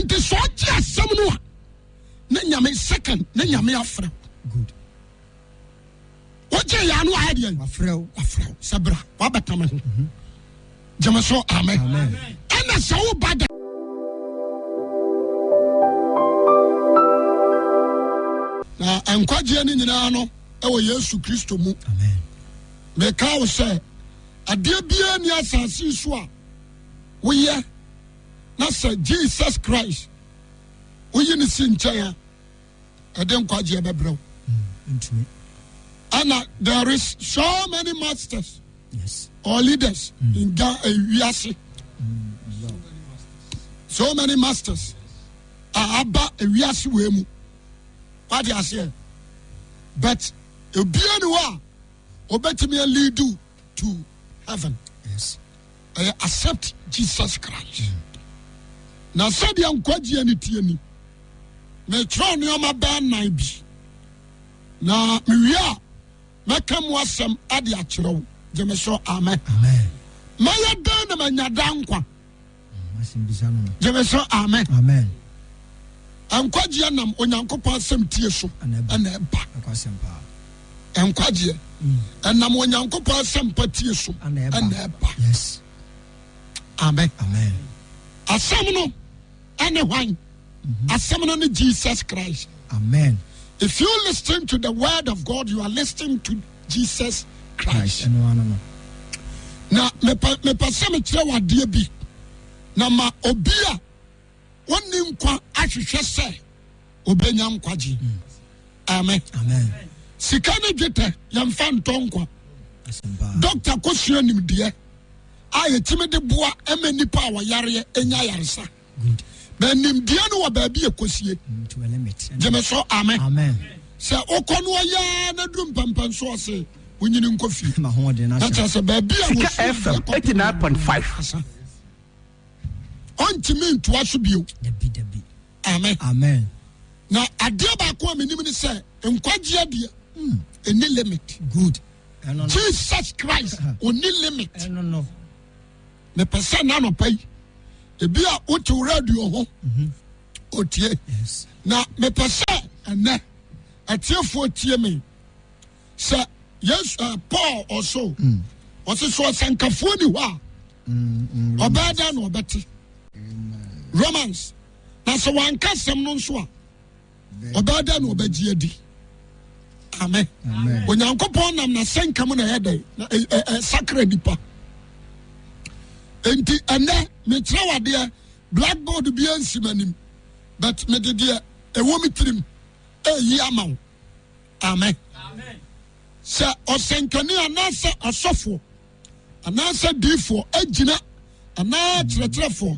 And the so Gye Asem no na nyame second na nyame afra. Good. What Gye ya no ahia Afra sabra wa betama ho. Jamaso amen. Amen. And so bad. Na enkwaje ni nyina no ewo Yesu Kristo mu. Amen. Meka wo say ade bia ni asase so a wo ye na say Jesus Christ wo yi ni si nkyɛn a ade nkwaje bɛbrɛw. Ntumi. And there is so many masters. Yes. Or leaders in Gye Asem. So many masters. Abba Gye Asem we mu. What you say? But obianu wa obetimi lead you to heaven. Yes. I accept Jesus Christ. Na said ya nkwaji ani tie ni. Me tro ni o ma ba nan bi. Na miwia meka mo asem ade a kyerɛw. Jemeso amen. Amen. Maya dan na manya dan kwa. Masimbisano. Jemeso amen. Amen. Ankwaji anam onyankopɔn asem tie so. Ana eba. Akwasempa. Ankwaji. Anam onyankopɔn asem pa tie so. Ana eba. Yes. Amen. Amen. Asem no ane hwan. Asem no ni Jesus Christ. Amen. If you listen to the word of God, you are listening to Jesus Christ. No. Na me pasa me kire wade bi. Na ma obi a woni nkwa ahwehwe se obenya nkwaji. Amen. Amen. Sika ne dwete yamfa ntonkwa. Doctor kosua nimde a yetime de boa emanipa a wayare enya yaresa. Good. But nimde no wa ba bi ekosie. To a limit. Jemeso amen. Amen. Se okono ya na drum pampan so se wonyini nkofi. Ma ho de na. That's a baby. SethEkow 89.5. Ontimi ntoa so bio. Debi. Amen. Amen. Na ade ba koamenim ni se nkwaji ade any limit. Good. Jesus Christ only limit. No. Me pesa na no pai. Ebi a otu radio ho. Otie. Yes. Na me pesa ene atiefo tie me. Say yes, Paul also. Also so sankafo ni ho a. Obada no obeti. Romans. Na so wan kasem no nso a. Obada no obaji adi. Amen. Amen. Onyankopon nam na senkam na yedai. Sacred dipa. Enti ene me trawade blackboard bi ansimanim. But me de e wo mitrim yi amaw. Amen. Amen. Sa osenkani anasa asofo anasa difo agina ana tretrefo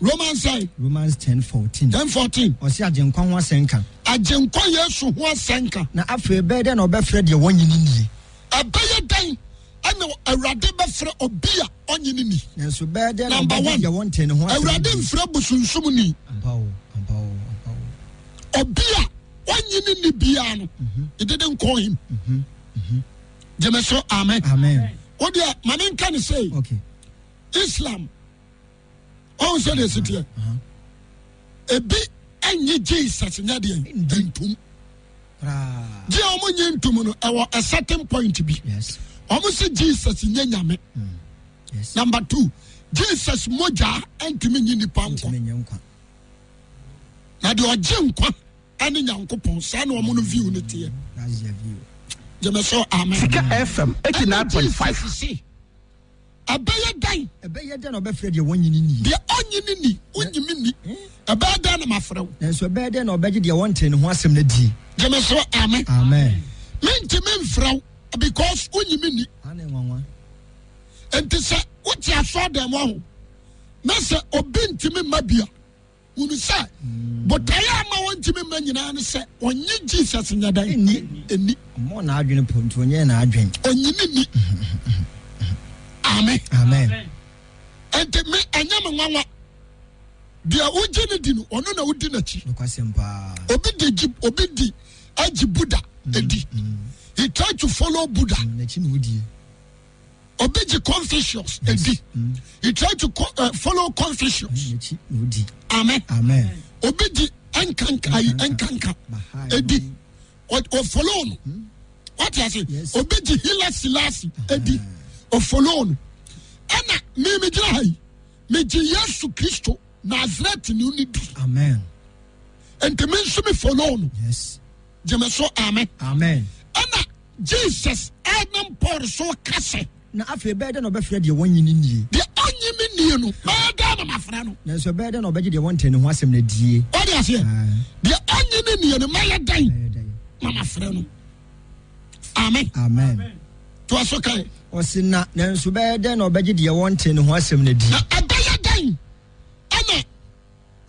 Romans 10:14. Osi agenkwa ho asenka. Agenkwa Yesu ho asenka. Na afa be de na obefre de wonyini ni. Abaye dan ana awrade befre obi a onyini ni. Nenso be de na obefre de wonte ne ho asenka. Awrade mfre busunsum ni. Abawo. Obi a onyini ni bia no. It didn't call him. Jemeso amen. Amen. What dia manen kan say? Okay. Islam. Oh, so they sit here. Ebi enye Jesus nyade ntum. Dia omo nye ntum no e a certain point bi. Yes. Omo say Jesus nye nyame. Yes. Number 2, Jesus moja entimi nyi nipa nkwa. Na de oje nkwa ane nyankopon sa na omo no view ne tie. That's your view. Jemeso amen. SethEkow 89.5. Abeye dan obefre de wonyini ni. De onyini ni, onyimi ni. Abeye dan na mafrew. Nenso abeye dan na obeje de wonte ne ho asem na di. Jemeso amen. Amen. Mentimi mfrew because onyimi ni. Ane nwanwa. Enti se uti aso dem ho. Na se obi ntimi mabia. Unu se botaya ma wontimi manyina ne se onye Jesus nyadan eni. Mo na adwene ponto onye na adwen. Onyini ni. Amen. Amen. And me anyam nwanwa. Dia uji ne di no ono na udi na chi. Nokwasempa. Obi di aji Buddha edi. He tried to follow Buddha. Na chi no udi. Obiji Confucius, he tried to follow Confucius. Amen. Obiji Enkanka, Edi, or follow. What you say? Obiji Hila Silasi, Edi, or follow. Anna, me jai, me Yesu Christo, Nazareth unity. Amen. And to mention me follow. Yes. Jemeso, amen. Amen. Anna, Jesus, Adam Paul so kase. Na afei bɛɛ dɛ na ɔbɛfrɛ deɛ wɔnyi ne nie. Deɛ ɔnyi me nie no, bɛɛ na mafrɛ no. Nanso bɛɛ dɛ na ɔbɛgye deɛ wɔntɛ ne ho asɛm na die. Ɔde aseɛ. Deɛ ɔnyi ne nie no, mɛyɛ dan. Na mafrɛ no. Amen. Amen. To aso kai. Ɔsi na nanso bɛɛ dɛ na ɔbɛgye deɛ wɔntɛ ne ho asɛm na die. Na ɛbɛyɛ dan. Ɛna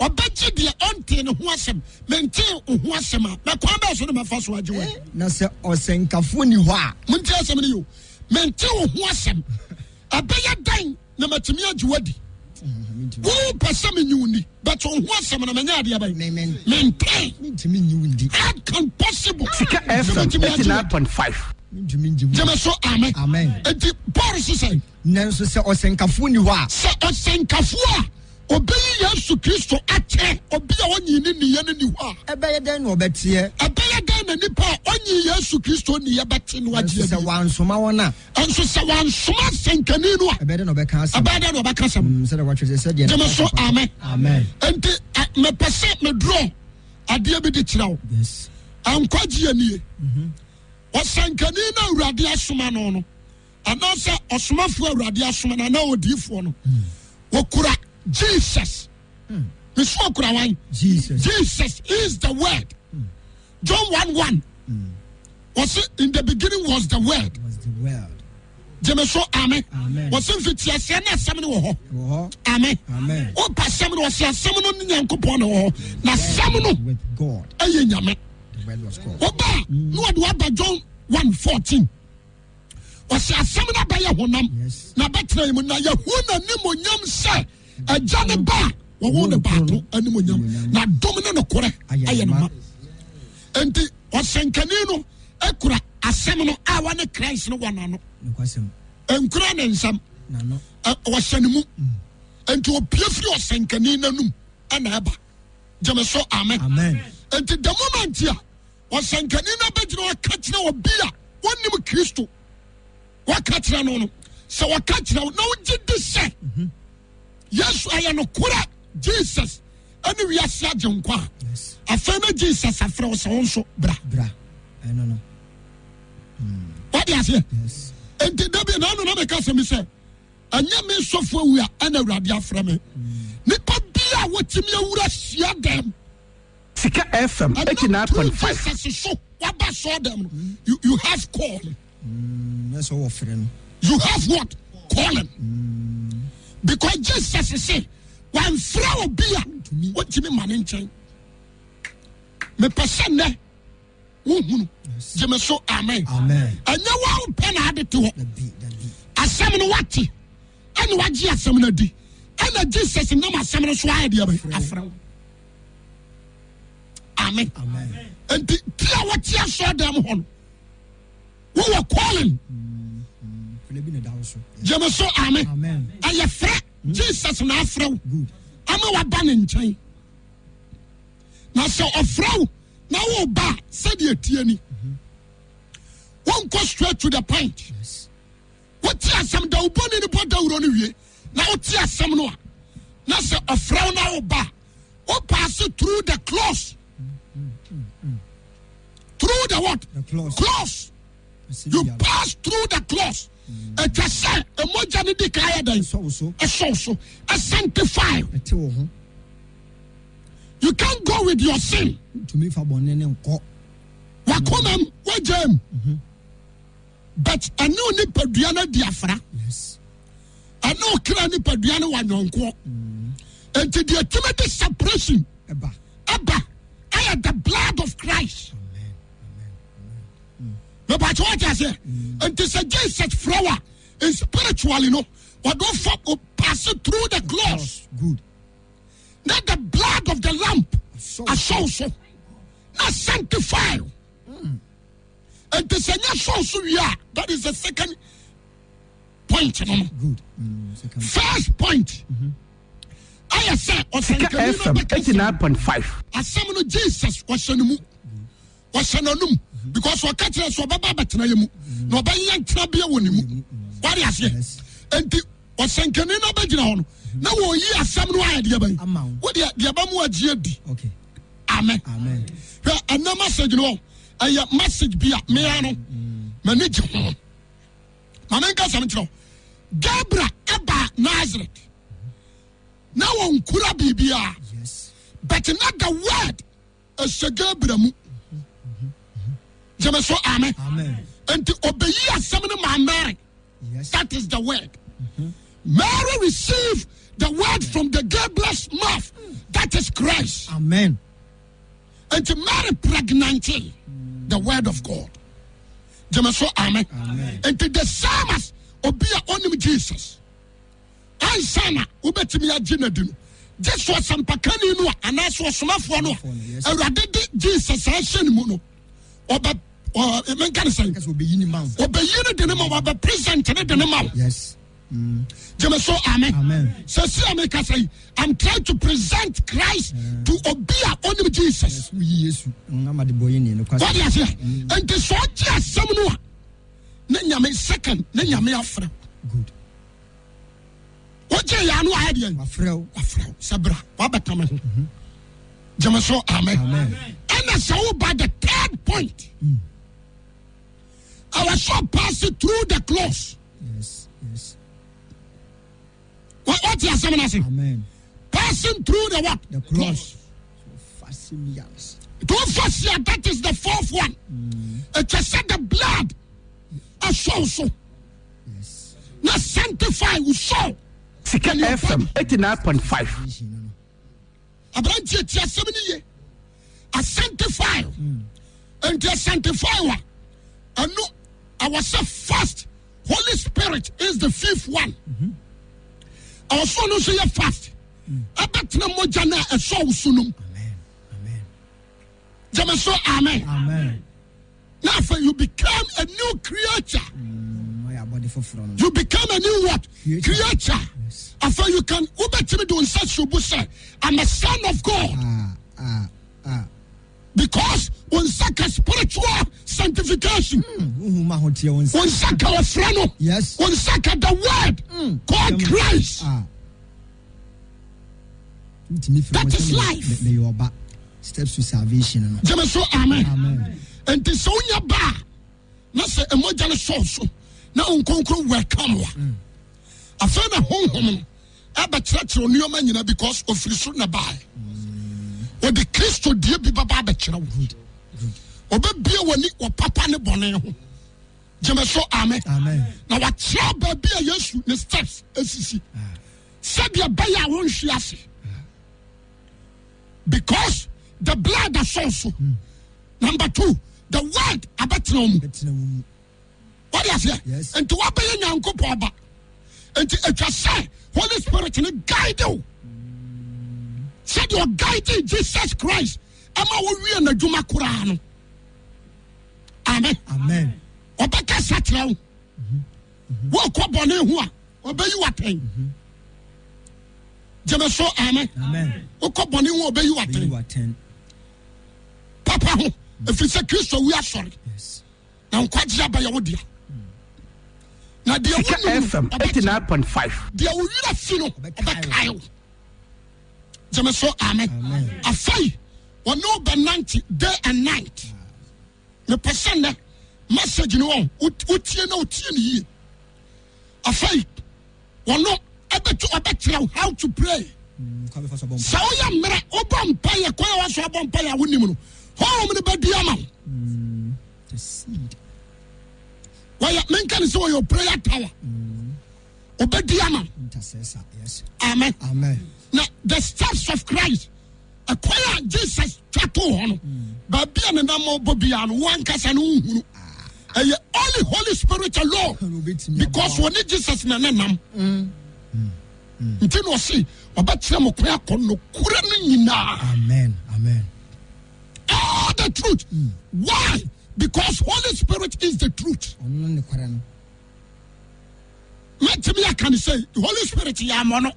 ɔbɛgye deɛ ɔntɛ ne ho asɛm. Mente ho asɛm a. Na kwan bɛɛ so ne mɛfa so agye wɔ. Na sɛ ɔsɛnkafo ni hɔ a. Monte asɛm ne yo. Mente ho asɛm. Ɛbɛyɛ dan na matumi agye wadi. Wo pɛsɛ me nyiwuni. But ho asɛm na manya adeɛ bɛyɛ. Mente. Mentumi nyiwundi. How can possible? Sika FM 89.5. Jẹ́mi so amen. Amen. Eti Paul sísè. Nanso sɛ ɔsɛnkafo ni hɔ a. Sɛ ɔsɛnkafo a obi yi Yesu Kristo akyɛ obi a ɔnyi ne niyɛ ne ni hɔ a. Ɛbɛyɛ dɛn na ɔbɛteɛ. Ɛbɛyɛ dɛn na nipa a ɔnyi Yesu Kristo niyɛ bɛte no agye. Nanso sɛ wansoma wɔn a. Nso sɛ wansoma sɛnkani no a. Ɛbɛyɛ dɛn na ɔbɛka asɛm. Ɛbɛyɛ dɛn na ɔbɛka asɛm. Sɛdeɛ wɔatwerɛ sɛ deɛ. Jẹ́mi so amen. Amen. Enti mepɛ sɛ medurɔ adeɛ bi di kyerɛ wo. Yes. Ankwagye nie. Ɔsɛnkani na Awurade asoma no no. Anaasɛ ɔsomafo Awurade asoma no anaa odiifoɔ no. Wɔkura Jesus. Mesu okura wan? Jesus. Jesus is the word. John 1:1. Was it in the beginning was the word? Was the word. Jemeso amen. Amen. Was it fiti ase na asɛm no wɔ hɔ? Amen. Amen. O pa asɛm no wɔse asɛm no ne Nyankopɔn no wɔ hɔ. Na asɛm no With God. ɛyɛ nyame. The word was God. Oba no wɔde waba John 1:14. Wɔse asɛm no bɛyɛ honam. Yes. Na bɛtena mu na yɛhu na nimonyam sɛ agya ne ba wɔwɔ ne baako animonyam na dom ne no korɛ ayɛ no ma. Enti ɔsɛnkani no ekura asɛm no a wɔne Christ no wɔ n'ano. Nkura ne nsɛm wɔhyɛ ne mu. Enti opie firi ɔsɛnkani n'anum ɛna ɛba. Gyeme so amen. Enti the moment a ɔsɛnkani no bɛgyina wɔka kyerɛ obi a wɔnim Kristo wɔka kyerɛ no no sɛ wɔka kyerɛ wo na wogye di sɛ Yesu ayɛ no kora Jesus ɛne wiase agye nkwa a afei na Jesus afrɛ wo sɛ wo nso bra. Wode aseɛ? Enti da bi na ano na meka sɛ me sɛ ɛnyɛ me sɔfo awu a ɛna Awurade afrɛ me. Nipa bi a wɔtumi awura hyia dɛm. Sika FM 89.5. Jesus so waba sɔ dɛm no. You have call. You have what? Calling. Because Jesus say one frau be a what you mean man in chain. Me person ne wohunu. Jeme so amen. Amen. And you want pen added to it. Asem no wati. And what Gye Asem no di. And Jesus no asem no so idea afra. Amen. Amen. And the clear what you saw them on. Who were calling? Jeme so amen. Amen. And you fret Jesus na afra. Ama wa ba ne nkyɛn. Na sɛ ɔfra wo na wo ba sɛ de atie ni. Won't go straight to the point. Yes. What ti asɛm da uboni ni bɔ dawuro no wie. Na wo ti asɛm no a. Na sɛ ɔfra wo na wo ba. Wo pass through the close. Through the what? The close. Close. You pass through the close. A just say a mojani di kaya dan. A so a sanctified. You can't go with your sin. To me for bonene ko. Wakomam wajem. But I know ni paduana diafra. Yes. I know kira ni paduana wanyonko. And to the ultimate separation. Abba. I am the blood of Christ. But what I say, and to suggest such flower is spiritual, you know, but don't pass it through the glass. Good. Not the blood of the lamp, so not sanctified. And to say, so we are. That is the second point no. Good. First point. I say Sika FM 89.5. Asem no Jesus was no mu. Because we catch us baba betena yemu. No ba yantra bia woni mu. What is it? Enti osenkani no ba gina ho no. Na wo yi asem no ayade ban. Wo de ba mu agye di. Okay. Amen. Amen. And no message no. A message be me ano. Manage ho. Mamenka samtro. Gabra eba Nazareth. Now on kura bibia. Yes. But not the word is a Gabra mu. Jamaso amen. Amen. And to obey a seminal man Mary. Yes. That is the word. Mary received the word from the Gabriel's mouth. That is Christ. Amen. And to Mary pregnancy, the word of God. Jamaso amen. Amen. And to the psalmist obey only Jesus. I sana ubetimi agina dinu. Just was some pakani no and as was some for no. Awurade Jesus ahye mu no. Oba men kan say Because we be yini man. oba yini de no oba present ne de no. Yes. Jemaso amen. Amen. So see America say I'm trying to present Christ to obey only Jesus. We Yesu. Ngama de boye ni no kwase. What is here? And the so Gye Asem no a na nyame second na nyame afra. Good. What Gye ya no ayade Afrel. afra sabra wa betame ho. Jemaso amen. Amen. And so by the third point, our soul passing through the close. Yes. Yes. What you saying? Amen. Passing through the what? The cross. So fascinians. That is the fourth one. It just said the blood. A soul so. Yes. Not sanctify with soul. Sika FM 89.5. Abranche tia 7 years. A sanctify. And to sanctify. And no, I was so fast. Holy Spirit is the fifth one. Our son no say fast. Abatna mojana e so sunum. Amen. Amen. Jamaso amen. Amen. Now for you become a new creature. My body for front. You become a new what? Creature. Yes. After you can ubetimi do such you say I'm a son of God. Because when saka spiritual sanctification, when saka ofrano, yes, when saka the word called Christ, that is life. May your back steps to salvation. Jamaso amen. Amen. And this on your bar, not say a modern source. Now unconquer welcome. I found a home. I bet church on your man because of free na buy. Or the Christo dear be baba betcha. Obe be when it or papa ne bonnet. Jamaso amen. Amen. Now what shall be a yes, the steps, SCC. Said your buyer won't she ask. Because the blood is also. Number 2, the word abatnom. What is it? Yes. And to what be in Uncle Papa. And to just say, Holy Spirit in a guide you. Said you're guiding Jesus Christ. Am I we in the Juma Quran? Amen. Amen. Obeka Satrao. Walk up on him, obey you at him. Jamaso, amen. Amen. Walk up on him, obey you at him. Papa, if it's a Christian, we are sorry. Yes. Now, quite jabba your dear. Now, the Sika FM 89.5. They will not feel about Kyle. Jamaso, amen. Amen. I say, one no by 90 day and night. The person message no one, utie no tie. I say, one no about how to pray. So ya mera obam paya kwa wa so obam paya woni mu. Ho mo ne badi ama. The seed. Why men can say your prayer tower. Obedi ama. Intercessor. Yes. Amen. Amen. Now the steps of Christ. Acquire Jesus tattoo on. But be an ammo bobian one kasa no hunu. Only Holy Spirit alone. Because when Jesus na nam. Ntino see obatia mo kwa kono kura no nyina. Amen. Amen. All the truth. Why? Because Holy Spirit is the truth. me I can say the Holy Spirit ya mono.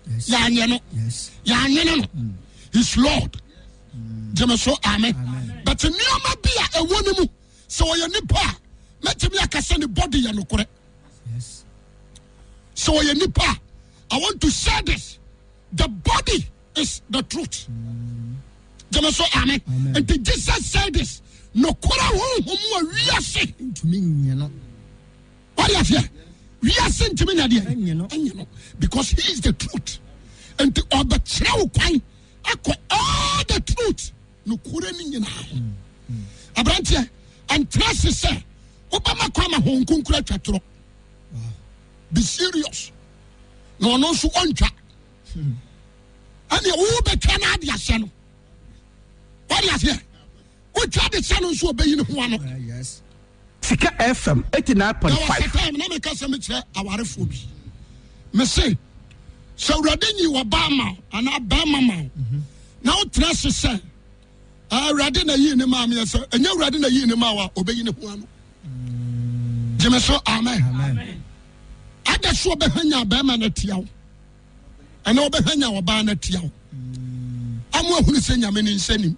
Yes. Ya nyeno. Yes. Ya nyeno. His Lord. Jemeso amen. But nioma bia e woni mu so ye nipa me I can say the body ya no kore. Yes. So ye nipa I want to say this. The body is the truth. Jemeso amen. And Jesus said this. No kora ho we are sick To me, you know. what you hear? We are sent to me because he is the truth. And to all the true kind, all the truth. No kureni na. Abrantia and trust is say, Obama kwama Hong Kong cratro. Be serious. No so oncha. And you be Canada Yasano. What you hear? What try the channel so obey you one? Yes. Sika FM 89.5. Time na make us meet our phobia. Me say, so Radini Obama and Obama man. Now trust say, Radina yi ne ma me say, and you Radina yi ne ma wa obey you one. Jemeso amen. Amen. I just so be hanya be ma na tiaw. And no be hanya oba na tiaw. Amu ahunu se nyame ni nsanim.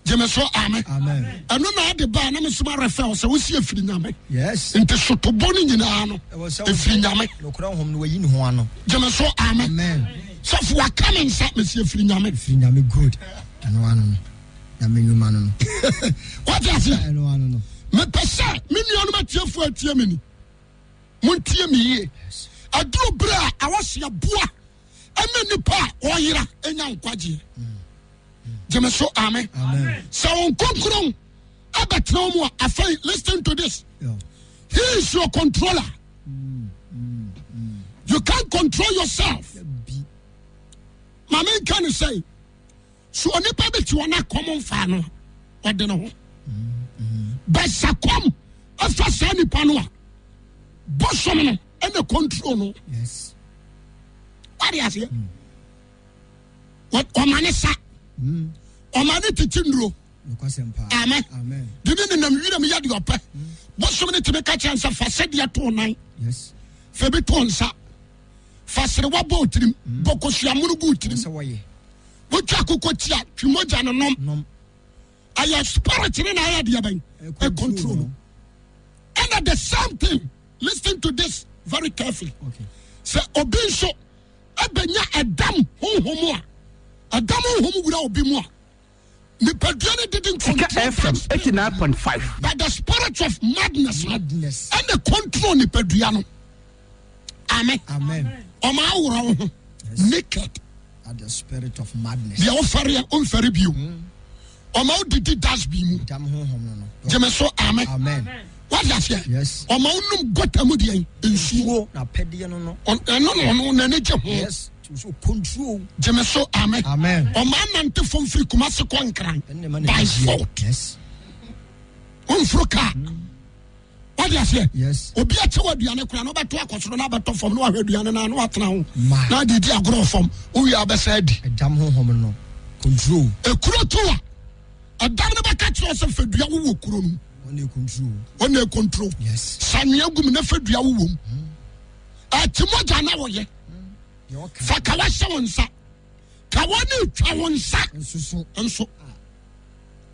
Jemeso amen. Amen. Eno na ade ba na me suma refer so wo si afiri nyame. Yes. Nti sotobo ni nyina no. Afiri nyame. No kura hom no wayi ne ho ano. Jemeso amen. Amen. So for what coming sa me si afiri nyame. Afiri nyame good. Ano ano no. Nyame nyuma no. What is it? Ano ano no. Me pesa me nuanu matiafu atie me ni. Montie me ye. Aduro bra awase aboa. Eme nipa oyira enya nkwaje. Jemeso amen. Amen. So on konkron abetra mu afai listen to this. Yeah. He is your controller. You can't control yourself. Mama can say so onipa be ti wona common fa no ode no ho. But sakom afa sa nipa no a bosom no and the control no. Yes. What is it? What omanesa? Omane titindro. Amen. Amen. Didn't nam wira me yadi opa. Bosom ne tebe ka chance fa sedia to nan. Yes. Febe to nsa. Fasere wa bo tirim. Bokosua munu gu tirim. So why? Wotwa kokotia twimoja no nom. Aya spirit ni na aya dia ban. A control. And at the same thing, listen to this very carefully. Okay. Say obinso abenya adam honhomo a. Adam honhomo gura obi mu a. Nipaduane didn't Sika control FM 89.5. by the spirit of madness. Madness. And the control nipaduane. Amen. Amen. Oma awura naked. At the spirit of madness. The offering unfair view. Oma didi dash be mu. Dam hom no. Jemeso amen. Amen. What does here? Yes. Oma unum gotamu di ensuo. Na pede no no. No na neje ho. Yes. So control. Jemeso amen. Amen. Oma nante from free kumase kwankran. By fault. Yes. Unfruka. What does here? Yes. Obi a chewa duane kura no beto akosoro na beto fom no ahwe duane na no atena ho. Ma. Na didi agro fom. O wi abesa adi. Dam hom no. Control. Ekuro to a adam no baka kire o se fadua wo kuro no. On a control. Yes. Sanya gum na fadua wo wom. Atimoja na wo ye. Fa kawa se wonsa. Kawa ni twa wonsa. Enso.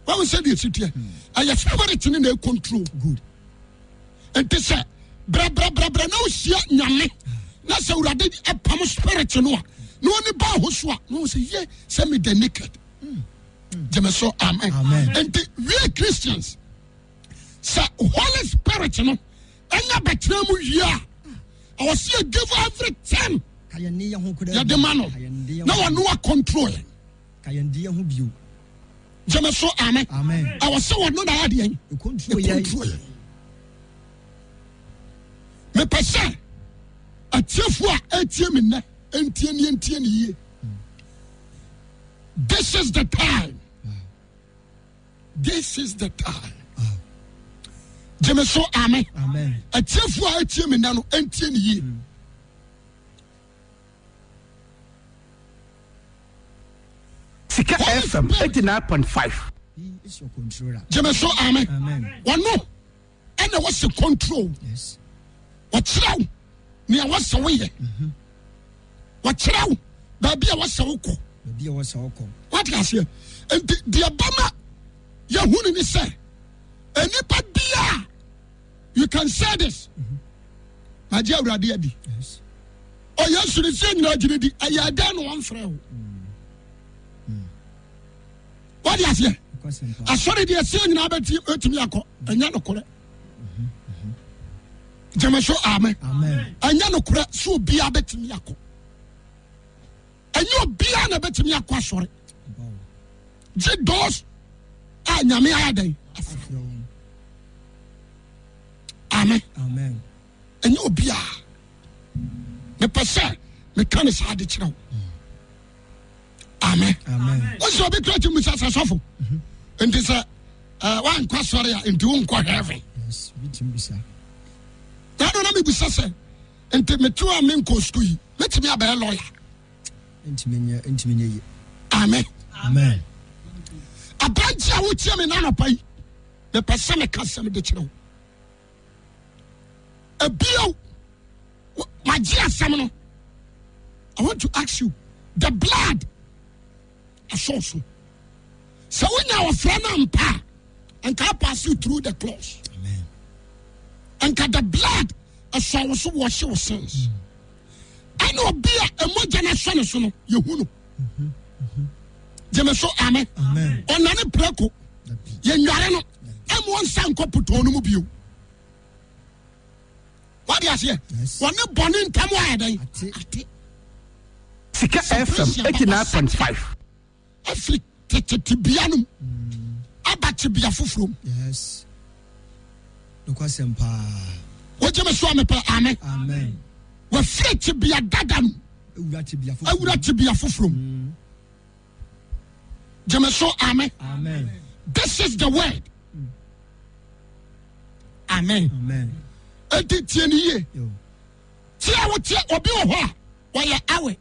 What we say the city? I spirit ni na control. Good. And they say bra no sia nyame. Na se urade e pam spirit no a. No ni ba ho so a. No say ye send me the naked. Jemeso amen. Amen. And we are Christians. So Holy Spirit no enya betra mu yia. I was here give everything. Ya de mano. Now I know control. Jemeso amen. Amen. I was so no na ya de control. Me pese atiefo a atie me na entie ni ye. This is the time. This is the time. Jemeso amen. Amen. Atiefo a atie me na no entie ni ye. Sika FM 89.5. He is your controller. Jemeso amen. Amen. One no. And there was a control. Yes. What's now? nea wasa wo ye wakyerɛ wo baabi a wasa wo kɔ what can I say and the Obama yahuni ni say enipa bia you can say this maji awurade adi o yesu ni say nyina gine di ayada no wan frɛ wo what do you say asori de say nyina abeti etimi akɔ anya no kore Jamasho amen. Anya no kura so bia betimi akọ. Enyo bia na betimi akọ asore. Je dos a nyame adan. Amen. Amen. Enyo bia. Me pese me kan sa de kire wo. Amen. Amen. Wo so be kra ti musa sasofo. Enti se wan kwa sore a enti wo nkɔ heaven. Yes, bitim bisa. I don't know me say enti me tu a me nko school yi metimi abaye lawyer enti amen amen abanti a wo tie me na pai me pese me ka sem de kire wo ebio my Gye Asem no I want to ask you the blood asoso so when you friend am pa and can pass you through the clause amen and the blood a so wash your sins. I know be a more generation so no you know. Jeme so amen. Amen. On any preko ye nyare no am one san ko puto no mu bio. What you say? One born in tam wa dan. Sika FM 89.5. Every tetibianum. Abati bia fufrom. Yes. Nukwasempa. Wajeme so amen. Amen. Amen. We free to be a dadam. Ewura to be a fufrom. Jeme so amen. Amen. This is the word. Amen. Amen. Enti tieni ye. Tia wo tia obi wo ho a wo ye awe.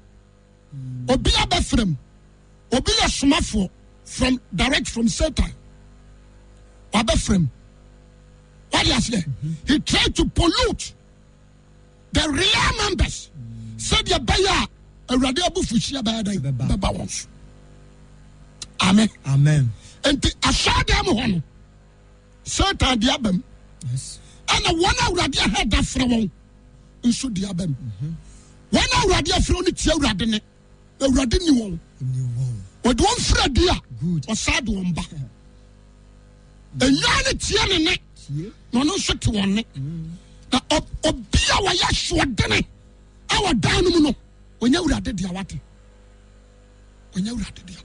Obi abafrem. Obi ya somafo from direct from Satan. Abafrem. What do you say? He tried to pollute the real members. Said the Baya a radiable fushia by once. Amen. Amen. And I saw them one. Certain diabem. Yes. And a 1 hour radia had that from one. And so diabem. 1 hour radia from the tia radine. The radini one. But one fradia. Good. Or sad one back. And yana tiana. No shit to one. Na obia wa ya shodene. Awa down no. When you read the awati. When you read the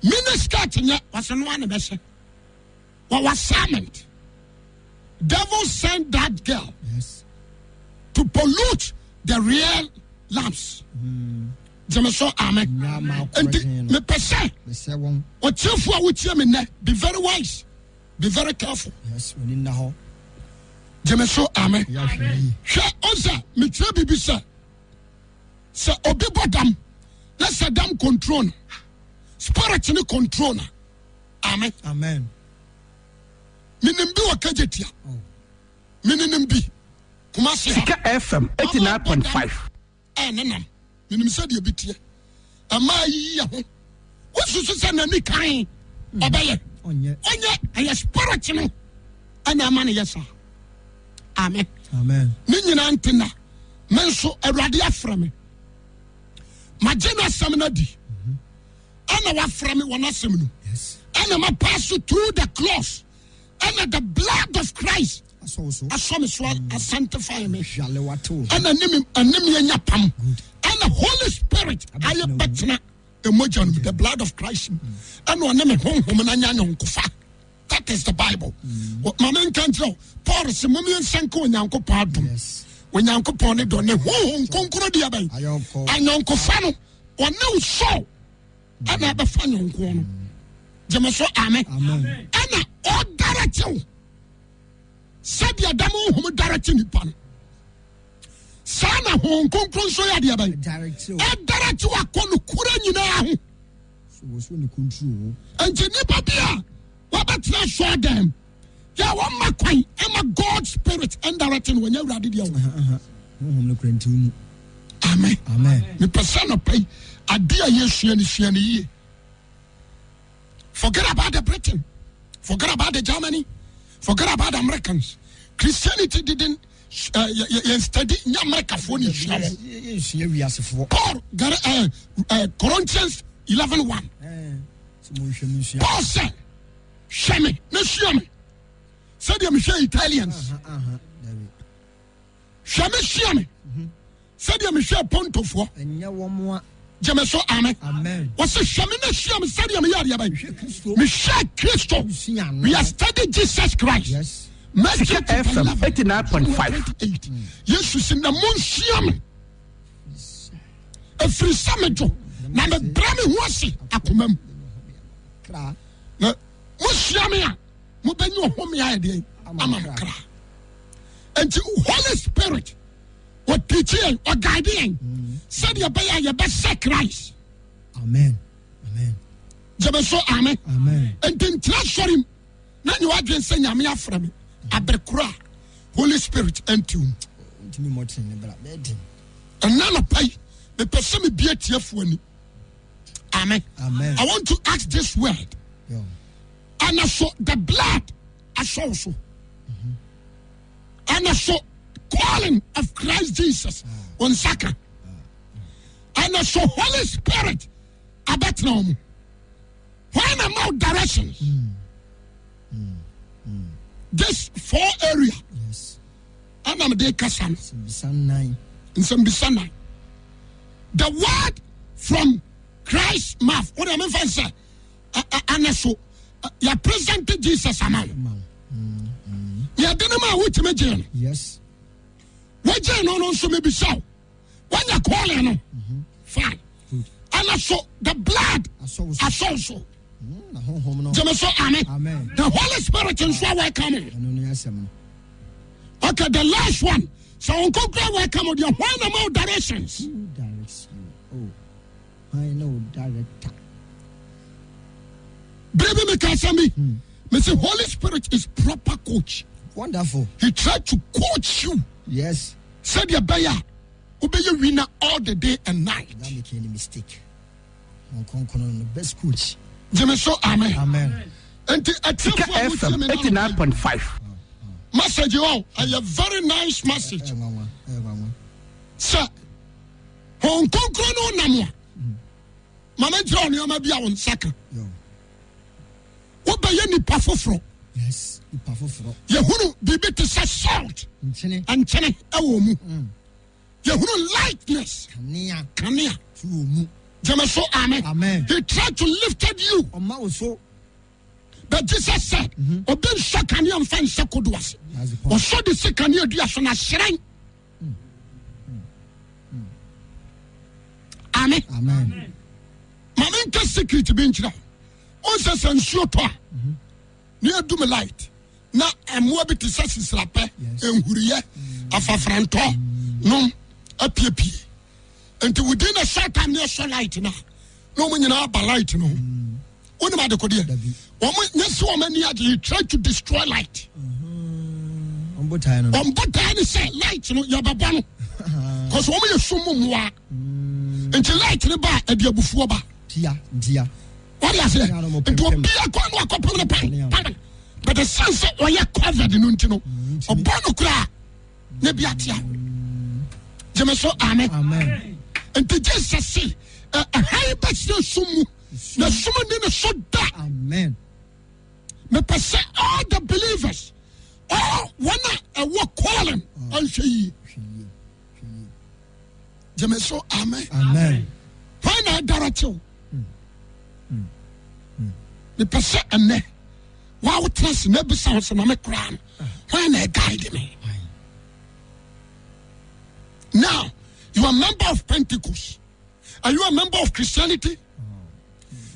minister was no one best. What was summoned? Devil sent that girl to pollute the real lamps. Jameso amen. And me pese. O chifu which you be very wise. Be very careful. Yes, we need now. Jameso amen. She also me tell bibi say obi bodam. Let's say dam control. Spirit ni control. Amen. Amen. Minimbi wa kajetia. Minimbi. Kumasi. Sika FM 89.5. Nenam. Minim say the bitie. Ama yi ya ho. Wo susu say na ni kan. Obaye. Onye aye spirit no. Ana ma ne yesa. Amen. Amen. Ni nyina ntina. Menso awurade afra me. Magena asem na di. Ana wa afra me wona asem no. Yes. Ana ma pass through the cross. Ana the blood of Christ. I saw me sanctify me. And anemia pam. And the Holy Spirit, I am betna emotion the blood of Christ. And one name home kufa. That is the Bible. What my man can't tell. Paul is a moment sanko and yanko pardon. When yanko pone don't know who concur the abbey. And yanko fano or no show. And I have a fan on corner. Jamaso amen. And all direction. Said ya damu homo direction nipan. Sana hon konkron so ya dia ban. Direct wa kono kura nyina ho. So ni control. Enti nipa bia wa betra show them. Yeah, one more coin. I'm a God spirit and directing when you're ready. Amen. Amen. The person of pay a dear year. Forget about the Britain. Forget about the Germany. Forget about the Americans. Christianity didn't study in America for Paul, Corinthians 11:1. Paul said, Shame, no shame. Said I'm Italians. Shame. Said I'm Ponto for. Jameso, amen. What's a shamina sham stadium yard? Michelle Christo. We are studying Jesus Christ. Yes. Gye Asem 89.5. Yes, in the moon sham. A free samajo. Now the Grammy was it. Akumem. Mushamia. Mubenu home idea. Amakra. And the Holy Spirit. What teaching or guiding? Said your best Christ. Amen. Jameso, amen. And then trust for him. Now you are just saying, I'm from me. Abrekura, Holy Spirit, and you. And none of pay the person be a tear for me. Amen. I want to ask this word. And I saw the blood, I saw also. And I saw calling of Christ Jesus on Saka. And I saw Holy Spirit about now. When I'm out directions, this 4 area. Yes. And I'm there Kasam. In some Bisanai. The word from Christ's mouth. What I mean for say, and so you presented Jesus among. You didn't know which imagine. Yes. What you know, so maybe so. When you're calling, fine. Good. And I saw the blood. I saw so. Amen. The Holy Spirit is why we're coming. Okay, the last one. So Uncle Greg will come with your one amount directions. Who directs you? Oh, I know director. Baby, me can say me. Me say Holy Spirit is proper coach. Wonderful. He tried to coach you. Yes. Said your bayer, obey your winner all the day and night. Don't make any mistake. The best coach. Jameso, amen. And Gye Asem 89.5. Message you all. A very nice message. Sir, Hong Kong no namwa. Mama John, you may be on second. What by any pafofro? Yes, pafofro. Yehunu bibi to say salt. And chene awomu. Yehunu lightness. Kania. Jameso, amen. He tried to lift you. But Jesus said, Oben Shakani and Fan Sakoduas. Or so the Sekania Diasona Shrine. Amen. Maminka secret to be in China. Also, send Shota near Doom Light. Now, I'm more bit to Sassis Lappe and Huria, Afafranto, no, a PP. And within a short time, there's so light now. No one in our light, no. What about the Kodia? Yes, woman, he tried to destroy light. On both times, say light, you know, Yababano. Because woman is so more. And you light in the bar at your bufuaba. Dear. What is it? It will be a corner pan. But the sunset or you're covered in Untino. Or Bonocra. Nebiatia. Jameso, amen. And to just see a high best sumu. The sumu in a so dark. Amen. Me pass all the believers. Oh, one a walk calling. I'll show you. Jameso, amen. When I direct you. Me pass a ne. Wow, trust never sounds and I'm a crown. When I guide me. Now, you are a member of Pentecost. Are you a member of Christianity?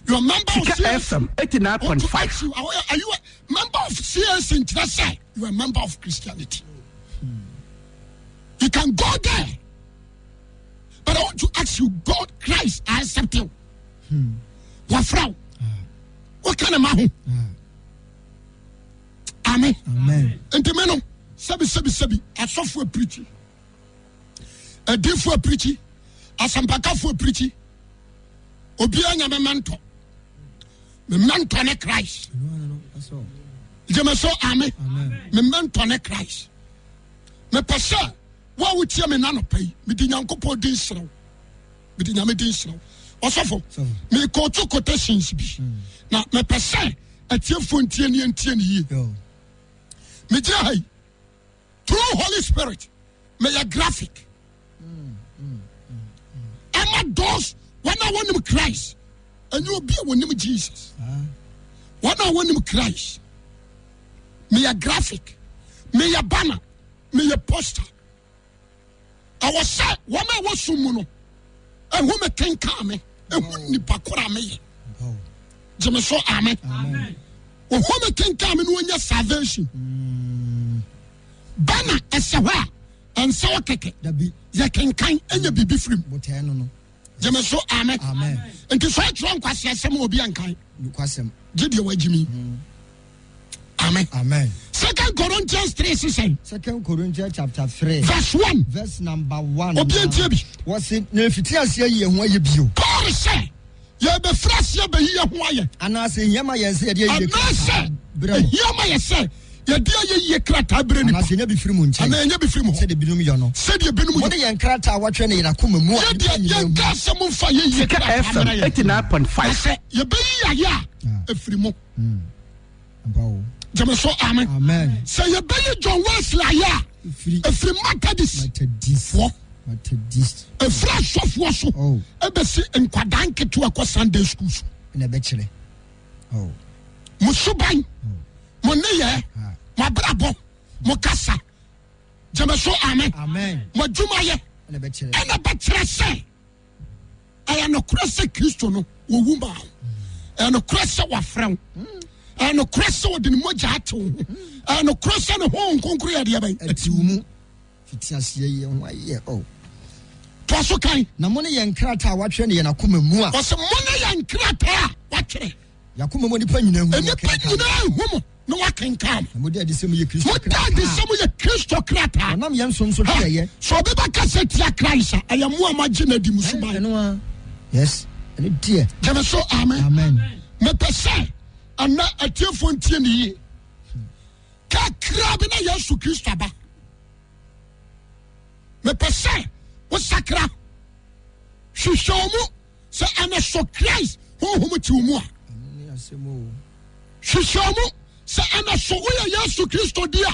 You are a member of Gye Asem 89.5. Are you a member of CS in Trasa? You are a member of Christianity. You can go there. But I want to ask you, God, Christ, I accept you. What kind of man? Amen. amen. Amen. No. Sebi. Asofo preaching. A different preaching. Asampaka for preaching. Obianya me mentor. Me mentor ne Christ. No. That's all. Jeme so amen. Me mentor ne Christ. Me pese wa wutie me nano pay. Me di Nyankopɔn din sraw. Me di Nyame din sraw. Osofo. Me ko to quotations bi. Na me pese atiefo ntie ne yi. Me jai. Through Holy Spirit. Me ya graphic. Emma does when I want him Christ. And you be when him Jesus. When I want him Christ. Me a graphic. Me a banner. Me a poster. I was said, one I was sumuno. And who me can come me. And who ni pakura me. Jame so amen. Who me can come in when your salvation. Banner esewa. And so keke. Ya can and you be free. Jame so amen. And to say wrong kwasi asem obi ankan. Kwasem. Gye wa Jimmy. Amen. 2 Corinthians 3 say. 2 Corinthians chapter 3. Verse 1. Verse number 1. Obi entiabi. Was it ne fiti asia ye ho aye bio. Paul say, ye be frase ye be ye ho aye. Ana say yema ye say ye ye. Ana say, yema ye say, ye dia ye krata bre ni. Ana say nya bi firi mu nche. Ana nya bi firi mu. Say de binum yo no. Say de binum yo. Mo de ye krata watwe ne yakoma mu. Ye dia ye gase mu fa ye Gye Asem 89.5. Say ye be ye ya efiri mu. Jame so amen. Say you be John Wesley ya. Efiri Methodist. A fresh of waso. Ebe si nkwadan ketu akọ Sunday school. Na be kire. Musuban. Mo neye. Mo brabo. Mo kasa. Jame so amen. Mo dwumaye. Na be kire. Na be kire say. Aya no krese Kristo no wo wuma. Aya no krese wa frem. And no crest with the mojato, and no cross and a home concrete at Atiumu. Fitias ye and why ye oh. Tosokai, na money and crata watching and a kuma mua. Was a money and crata watching. Yakuma money penny and woman. No one can come. And would this same year Christ? What did this some of your Christo crata? And I'm young son so here. So Beba said ya Christ. I am more imagine the Musuma. Yes, and it dear. Jamaso amen. Me pese. And now a telephone TNE. Crab in a Yesu Christa ba. Me pese, what's sakra? She show me, say, and a so Christ, who to more. She show me, say, and a so we are Yesu Christo dear.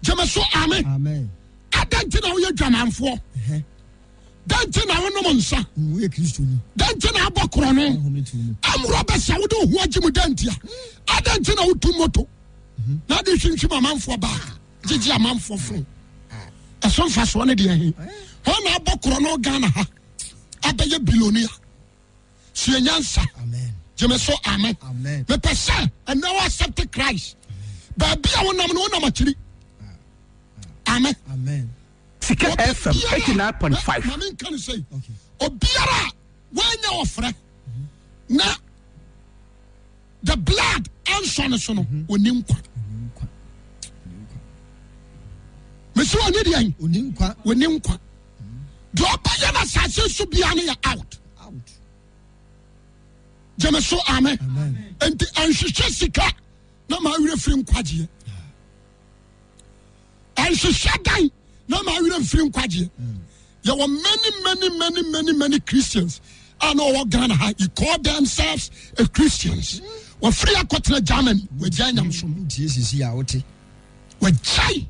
Jamaso amen. I don't know your German for. Dante na wono monsa we Kristo ni dante na abokro no am robes a wodo ho agimu dante a dante na wotu moto na de hwinhwim amanfo ba gigi amanfo fo aso fa so ne de he ho na abokro no Ghana ha abeye bilonia so nyansa amen jeme so amen me pese and now accept Christ ba bia wonam no wonam akiri amen Gye Asem 89.5. Mami can say, Obiara, when you offer, now the blood and son of son will nimqua. Monsieur Nidian, will nimqua. Drop by an assassin should be out. Jamaso amen. And she Jessica, no my refrain quadia. And she shut down. No, my real film kwaji. There were many Christians. I know what Ghana you call themselves a Christians. We're free to Germany. We're Jayam Sum. Jesus, yeah, what? We're Jay.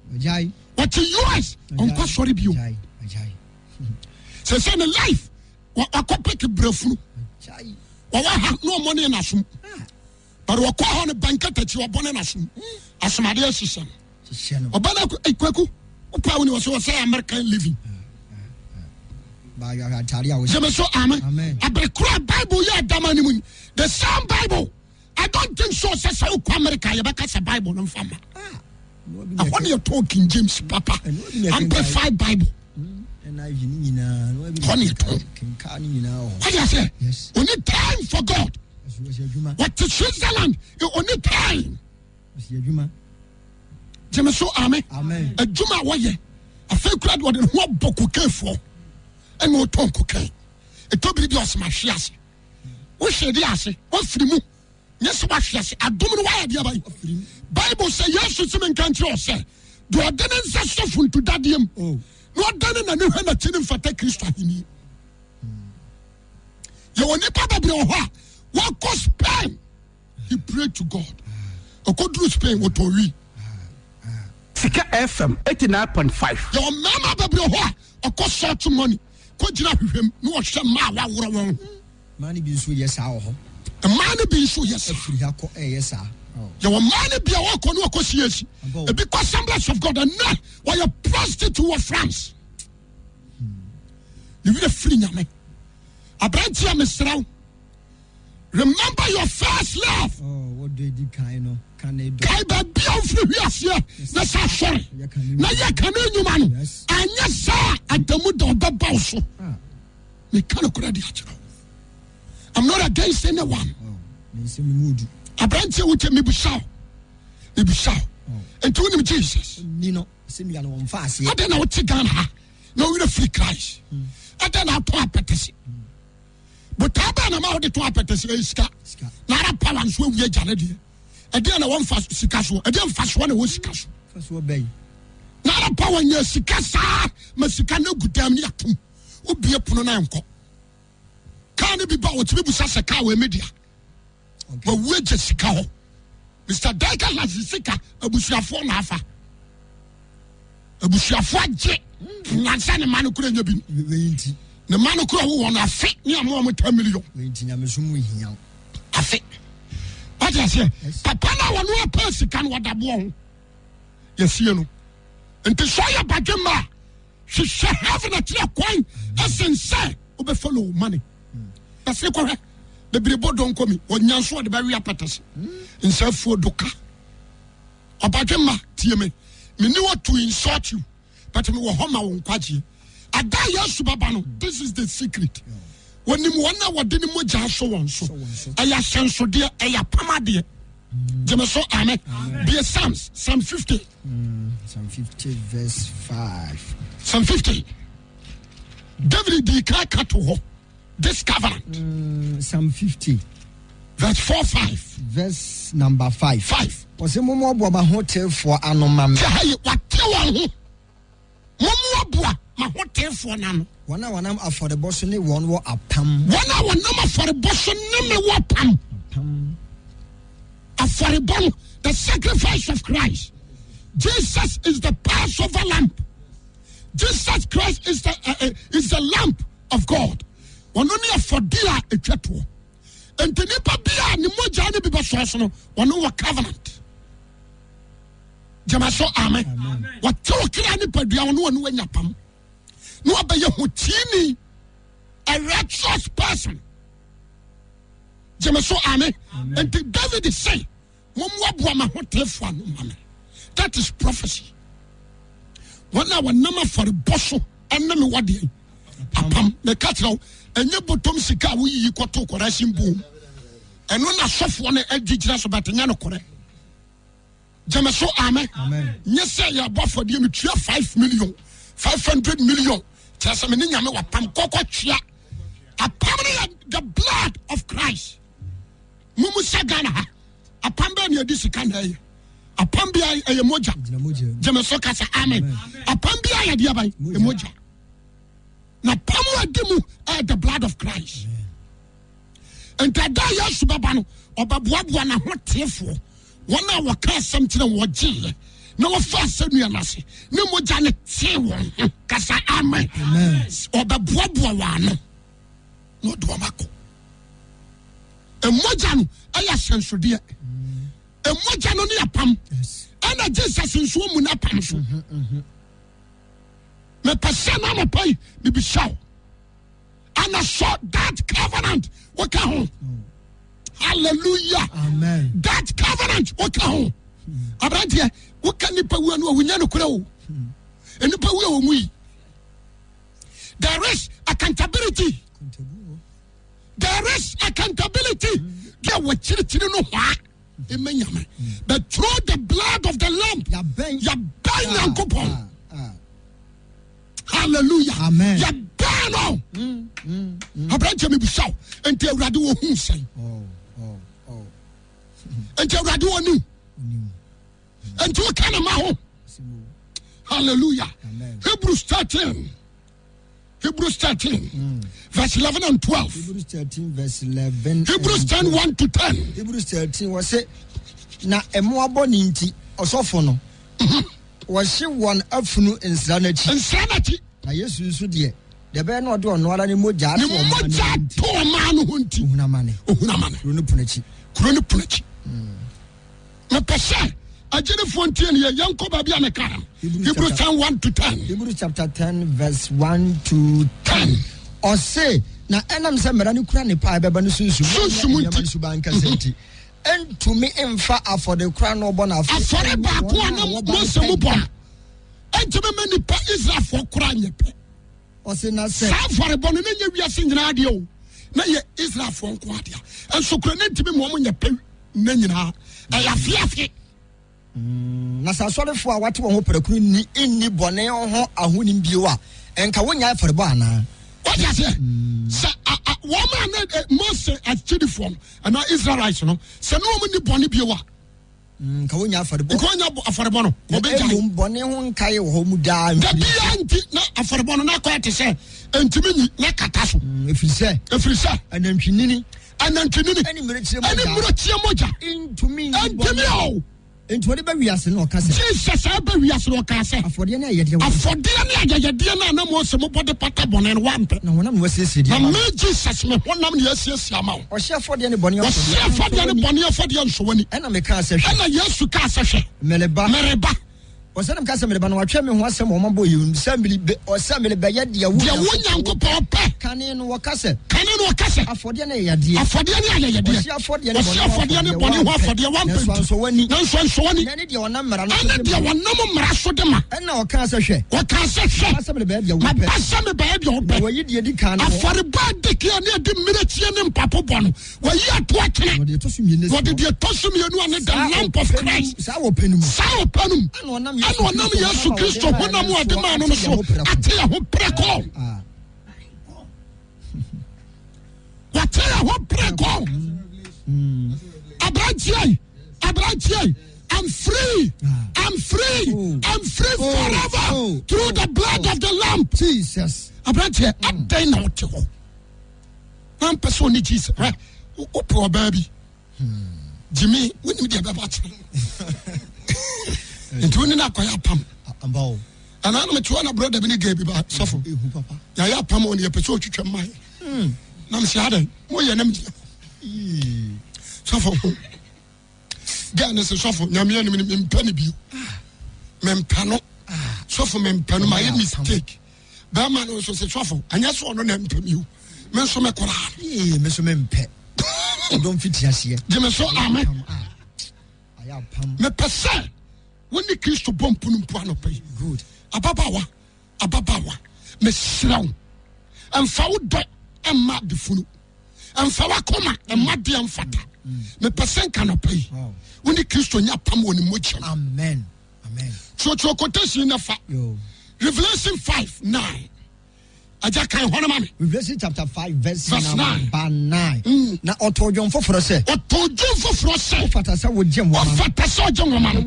What the US? Uncle sorry, you. So, say the life. What a copy to Brefu. Well, I have no money in us. But we're called on a banker that you are born in us. As my dear sister. Obana Ekweku. When you was say American living. So amen. I break Bible ya damani. The same Bible. I don't think so. Says how America you back as a Bible no fama. When you're talking James Papa, amplified Bible. And I when you talk, what you say? Yes. We need time for God. What to Switzerland? You only time. Jeme so amen. Amen. Adwuma woye. Afei kura de wo ho boko kefo. Ene o ton kokai. Etobiri bi osma hwease. Wo hwede ase, wo firi mu. Yes, what she has. I don't know why I Bible say yes to some country or say. Do I didn't say so to that him? No done in a new hand at him for take Christ in you. You will never be what caused pain? He prayed to God. A good lose pain what to read. SethEkow 89.5. Your mama baby a cost such money. Could you not with him? No, some money be so yes, a man be so yes. Yes, your money be a walk on your yes. Because semblance of God and not why you prostitute of France. You will free me. I brought you, Mr. Remember your first love. Oh, what did you kind of can they do? I be beautiful, yes, that's how sorry. Now you can you man. And yes, sir, at the mood of the boss. We cannot credit. I'm not against anyone. I brought you with me, Bishao. And to him, Jesus. Nino, send me on fast. I don't know what you done. No, we're free Christ. I don't know to appetite. But I don't know the to appetite. Not a balance will be a janity. I didn't want fast Sikaso. I didn't fast one was Sikaso. First will be not a power near Sikasa, Masicano good damn yatum. Would be a punanko. Can't be bought to be SethEkow media. But we're just SethEkow. Mr. Deka has the sicker, a bushia for Nafa. A bushia for Jet. Nansan a man who couldn't have been. The man who could have won a fit near more than 10 million. A fit. What I say? Papa, now one person can what I want. Yes, you know. And to show you about your ma, she shall have a clear coin, as in say, over follow money. That's the correct. The Bible don't come when you saw the very appetite in self for Doka. About your ma, TMA. Me knew what to insult you, but me were home on Kwaji. I die Yasubabano. This is the secret. When you wonder what didn't moja so on so. I have sense so dear, I have Pama dear. Jemaso Amen. Dear Psalm 50. Psalm 50, verse 5. Psalm 50. David the Kakato. This covenant. Psalm 50. Verse 4-5. Verse number 5. 5. Was a momo boba hotel for anomam. What Momo my hotel for none. 1 hour number for the boss only one war a pam. 1 hour number for the boss only war pam. A for the bomb, the sacrifice of Christ. Jesus is the Passover lamp. Jesus Christ is the lamp of God. One only for dear a chatwo. And the nipa bia ni moja ni biba soso one over covenant. Jamaso amen. What talking any pedia one when yapam. No abaye hotini a righteous person. Jamaso amen. And David is saying, Mumwa ma hotel for no. That is prophecy. 1 hour number for the bosso and name what the apam the cattle. And your bottom sika we equal to correction boom. And when I soft one edge about the nano correct. Jamaso amen. Yes, sir, you are bought for the 5 million, 500 million. Tasamini Yama Pam Coco Chia. A permanent the blood of Christ. Mumusagana. A pamba near this can a pambia a moja. Jamaso Casa amen. A pambia a diabai emoja. Na pamu adimu the blood of Christ. And tada Yasubabano or Babuabua na hotel 1 hour car something what G. No first send me a nasi. No more Janet T1. Casa amen. Or Babuabua one. No Duamaco. A Mojan, I ascend so dear. A Mojan only a pam. And I just in Swamuna pam. Me persona me pay me be show. And I saw that covenant. What home? Hallelujah. Amen. That covenant. What home? About here, what can you pay when we know crow? And the there is accountability. There is accountability. There were children know what. But through the blood of the lamb, ya burn Nyankopɔn. Hallelujah. Amen. Ya burn on. Abraham me bisau enti Awurade wo hu sen. Enti Awurade wo ni. Enti wo kana ma ho. Hallelujah. Amen. Hebrews 13, verse 11 and 12. Hebrews 13, verse 11. Hebrews 10, 1 to 10. Hebrews 13 was say, na emuabo ninti osofo no. Wahye wɔn afunu nsranakyi. Na Yesu nso de be na ɔde ɔno ara ne mogya to ɔman no ho nti. Ohunamane. Kuro no punakyi. Na pɛsɛ agyinefo ntie ne yɛnkɔ baabi a meka no. Hebrews 10, 1 to 10. Hebrews chapter 10, verse 1 to 10. Ɔse na ɛnam sɛ mmara no kura ne paa bɛba no sunsum nti. Entumi emfa afɔde kura no ɔbɔ na afɔre baako a na Mose mu bɔ entumi me nipa Israel fo kura nyepɛ ɔse na sɛ saa afɔre bɔ no na nya wiase nyinaa deɛ o na yɛ Israel fo nko adeɛ enso kura ne ntumi mo nyepɛ na nyinaa ɛyɛ na sa sɔrefo a wate wɔn ho pɛrɛkuru ni inni bɔne ho ahonim bio a enka wonya afɔre bɔ ana what you say woman Mose akyidifo and Israelites no se no mo ni bɔne bio a nka wonya afɔre bɔ ko nya afɔre bɔ no obegya bɔne ho nkae wɔ ho mu daa da bia nti na afɔre bɔ no na kɔ te se entimi ni na kata so efiri sɛ anantwinini ani mmerɛkyerɛ mogya entumi o enti wode ba wiase no ɔka sɛ Jesus ba wiase no ɔka sɛ afɔdeɛ no ayɛdeɛ na Mose mo bɔde pata bɔne no wampɛ na honam no wasiesie na me Jesus me honam ne asiesie ama wo ɔhyɛ afɔdeɛ ne bɔne afɔdeɛ nsɔwani ɛna mekaa sɛ hwɛ ɛna Yesu kaa sɛ hwɛ mereba ɔsɛnem ka sɛ mereba no watwɛ me ho asɛm ɔmabɔ yɛm sɛ melebɛyɛ deɛ wo Nyankopɔn pɛ kane no wɔka sɛ afɔdeɛ no afɔdeɛ yɛyadeɛ ne ayɛyɛdeɛ afɔdeɛ ne bɔne ho afɔdeɛ wampɛ nanso nsɔwani ɛne deɛ ɔnam mmara no ɛne deɛ wɔnam mmara so de ma ɛna ɔkaa sɛ hwɛ mabasɛ mebɛyɛ deɛ wopɛ wɔyi deɛ di ka no afɔreba dekia ne adi mmerɛkyie ne mpapo bɔ no wɔyi ato akyena wɔde deɛ ɛtɔ so mmienu a ne the lamp of Christ saa wɔpɛ no mu ɛna ɔnam Yesu Kristo honam a ɔde maa no no so ate yɛ ho prɛkɔ wate yɛ ho prɛkɔ aberanteɛ I'm free forever through the blood of the lamb. Jesus aberanteɛ adɛn na wote hɔ na mpɛ sɛ ɔne Jesus wopɛ ɔbaa bi Jimmy wonim deɛ bɛba kyerɛ nti woni na akɔyɛ apam ɛna no metewa na brother bi ne ga bi ba sɔfo yɛayɛ apam ɔne yɛpɛ sɛ ɔtwitwa mmae na mesɛ adɛn moyɛ nam gyina sɔfo ga ne sɛ sɔfo nyamea no mempɛ no bio mempɛ no sɔfo mempɛ no mayɛ mistake bɛma no nso sɛ sɔfo anyɛ sɛ ɔno na mpɛ mi o me nso mɛkɔraa me nso mempɛ ɔdɔm fiti aseɛ gyeme so ame mepɛ sɛ wone Kristo bɔ mpo no mpo anɔpɛ yi ababawa mesrɛ wo ɛmfa wo dɔ ɛmma de funu ɛmfa wakoma ɛmma deɛ mfata mepɛ sɛ nka anɔpɛ yi wone Kristo nya pam wɔ ne mogya no amen tuotuo quotation na fa Revelation 5:9 aja kan hɔ no ma me Revelation chapter 5 verse 9 na ɔtɔdwom foforɔ sɛ wofata sɛ wogye nwoma no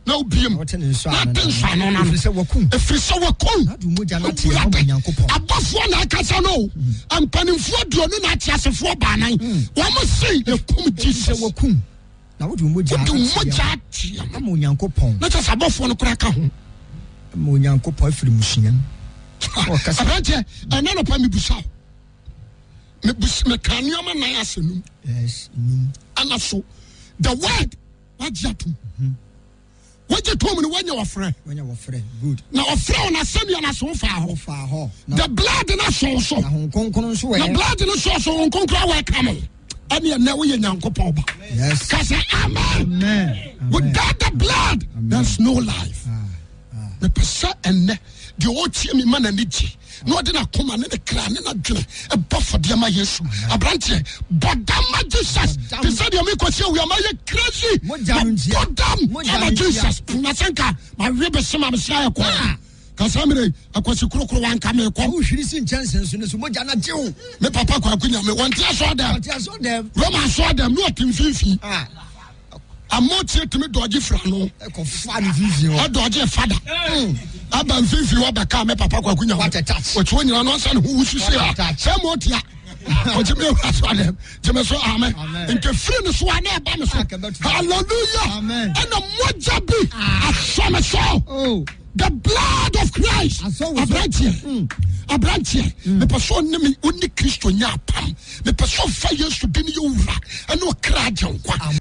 na wobiem wɔte ne nso na te nso ano na ɛfiri sɛ wakum ɛfiri sɛ wakum na de mogya no te hɔ Onyankopɔn abɔfoɔ na akasa no mpanimfoɔ aduonu na ate asefoɔ baanan wɔn sei yɛkum Jesus wakum na wode mogya atea ama Onyankopɔn na kyɛ sɛ abɔfoɔ no koraa ka ho ama Onyankopɔn afiri musua no aberanteɛ ɛna nɔpa mebusa meka nneɔma nan asɛ num ana so the word wagye atom wagye tom no wanya wɔfrɛ na ɔfrɛ wo no asɛnnua no so wo faa hɔ the blood no asɔw so na blood no sɔɔ so wo nkonkora wɔɛka mo ɛne ɛnɛ woyɛ Nyankopɔn ba ka sɛ amen without the blood there's no life mepɛ sɛ ɛnɛ deɛ ɔtie me ma n'ani gye na ɔde na koma ne kra ne na dwene ɛbɔ fɔdeɛ ma Yesu aberanteɛ bɔdama Jesus te sɛ deɛ mekɔsi awia ma yɛ crazy bɔdam ama Jesus na sɛnka mawe bɛsɛma mesra yɛ kɔ kasamire akwasi kurokuro wanka me kɔ wohwiri si nkyɛnse nso ne so mogya na gyew me papa kwa akunya me wɔnte aso dem Roma aso dem no atim fifi amotie timi dɔgye fra no ɛkɔfa ne fifi hɔ ɔdɔgye fada aba fifi hɔ bɛka me papa kwa akunya wɔtwe nyina no ansa ne ho wusu se a sɛ motia ɔgyeme aso dem gyeme so amen nke firi ne so a na ɛba me so hallelujah ɛna mogya bi asɔ me so the blood of Christ. Abrantie. Me person name uni Christo nya pam. Me person fa Yesu din ye wura. Eno kra jankwa.